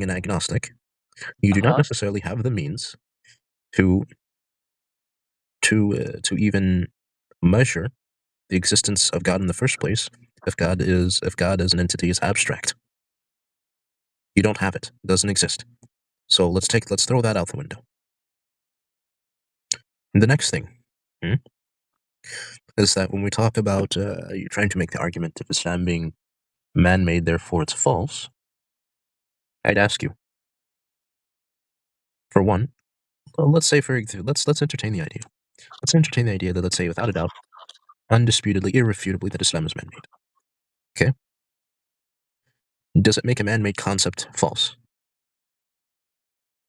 an agnostic, you do not necessarily have the means to even measure the existence of God in the first place. If God as an entity is abstract, you don't have it. It doesn't exist. So let's throw that out the window. And the next thing is that when we talk about you're trying to make the argument of Islam being man-made, therefore it's false, I'd ask you, for one, well, let's entertain the idea. Let's entertain the idea that, let's say, without a doubt, undisputedly, irrefutably, that Islam is man-made. Okay? Does it make a man-made concept false?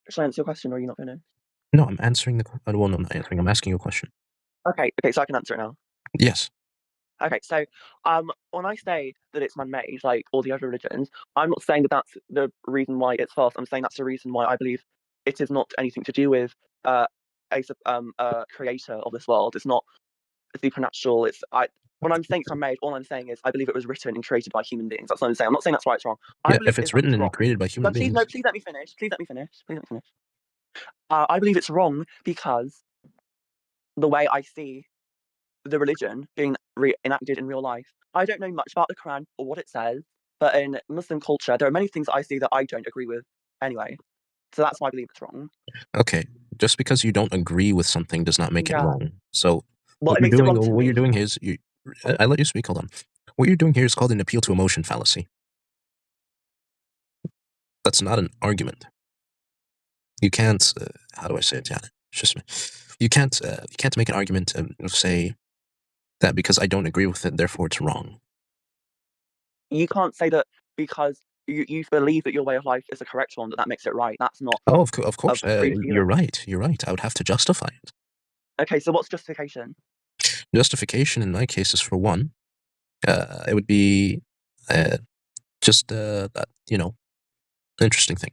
Should I answer your question, or are you not finished? No, I'm answering well, no, I'm not answering. I'm asking you a question. Okay, so I can answer it now. Yes. Okay, so when I say that it's man-made, like all the other religions, I'm not saying that that's the reason why it's false. I'm saying that's the reason why I believe it is not anything to do with a creator of this world. It's not supernatural. When I'm saying it's man-made, all I'm saying is I believe it was written and created by human beings. That's what I'm saying. I'm not saying that's right, it's wrong. Yeah, if it's written and created by human beings. No, please let me finish. I believe it's wrong because the way I see the religion being enacted in real life. I don't know much about the Quran or what it says, but in Muslim culture, there are many things I see that I don't agree with anyway. So that's why I believe it's wrong. Okay, just because you don't agree with something does not make it wrong. So what you're doing is I let you speak. Hold on. What you're doing here is called an appeal to emotion fallacy. That's not an argument. You can't. How do I say it, Janet? Just you can't make an argument of say that because I don't agree with it, therefore it's wrong. You can't say that because you believe that your way of life is the correct one, that makes it right. That's not. Oh, of course. You're right. You're right. I would have to justify it. Okay, so what's justification? Justification in my case is, for one, it would be just that, interesting thing.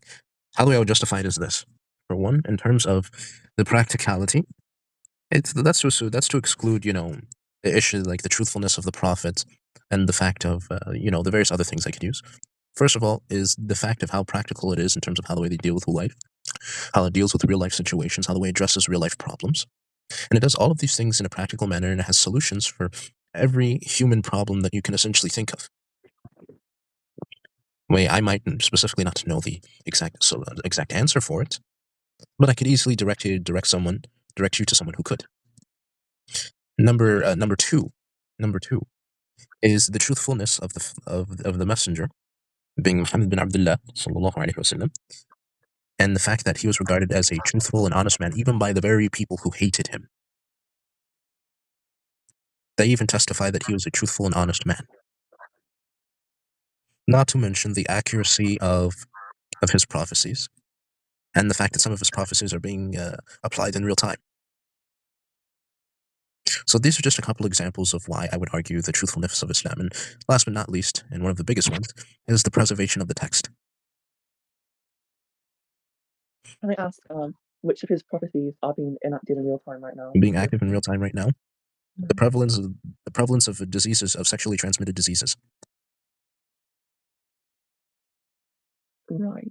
How the way I would justify it is this. For one, in terms of the practicality, that's to exclude, the issue like the truthfulness of the prophet and the fact of, the various other things I could use. First of all, is the fact of how practical it is in terms of how the way they deal with life, how it deals with real life situations, how the way it addresses real life problems. And it does all of these things in a practical manner, and it has solutions for every human problem that you can essentially think of. I might specifically not know the exact answer for it, but I could easily direct you to someone who could. Number two is the truthfulness of the messenger, being Muhammad bin Abdullah sallallahu alaihi wasallam, and the fact that he was regarded as a truthful and honest man, even by the very people who hated him. They even testify that he was a truthful and honest man. Not to mention the accuracy of his prophecies, and the fact that some of his prophecies are being applied in real time. So these are just a couple examples of why I would argue the truthfulness of Islam. And last but not least, and one of the biggest ones, is the preservation of the text. Can I ask which of his prophecies are being enacted in real time right now? Being active in real time right now? The prevalence of diseases, of sexually transmitted diseases. Right.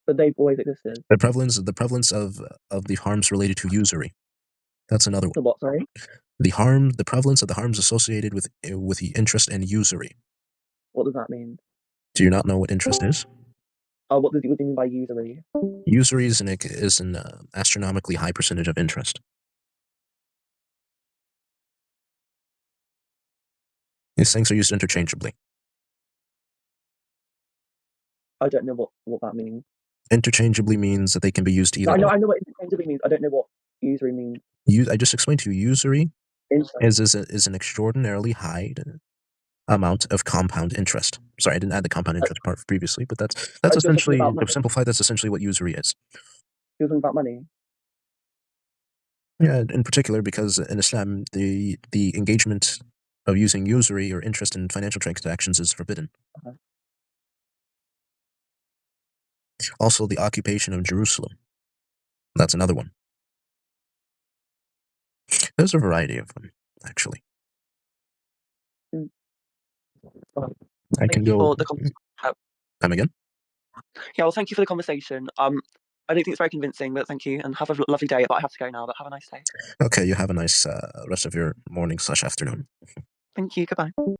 But they've always existed. The prevalence of the harms related to usury. That's another one. The what, sorry? The prevalence of the harms associated with the interest and usury. What does that mean? Do you not know what interest is? What do you mean by usury? Usury is an astronomically high percentage of interest. These things are used interchangeably. I don't know what that means. Interchangeably means that they can be used either. I know what interchangeably means. I don't know what usury means. I just explained to you. Usury is an extraordinarily high amount of compound interest. Sorry, I didn't add the compound interest part previously, but that's essentially, to simplify, that's essentially what usury is. You're talking about money? Yeah, in particular, because in Islam, the engagement of using usury or interest in financial transactions is forbidden. Uh-huh. Also, the occupation of Jerusalem. That's another one. There's a variety of them, actually. I can go. Come again? Yeah, well, thank you for the conversation. I don't think it's very convincing, but thank you, and have a lovely day. But I have to go now. But have a nice day. Okay, you have a nice rest of your morning/afternoon. Thank you. Goodbye.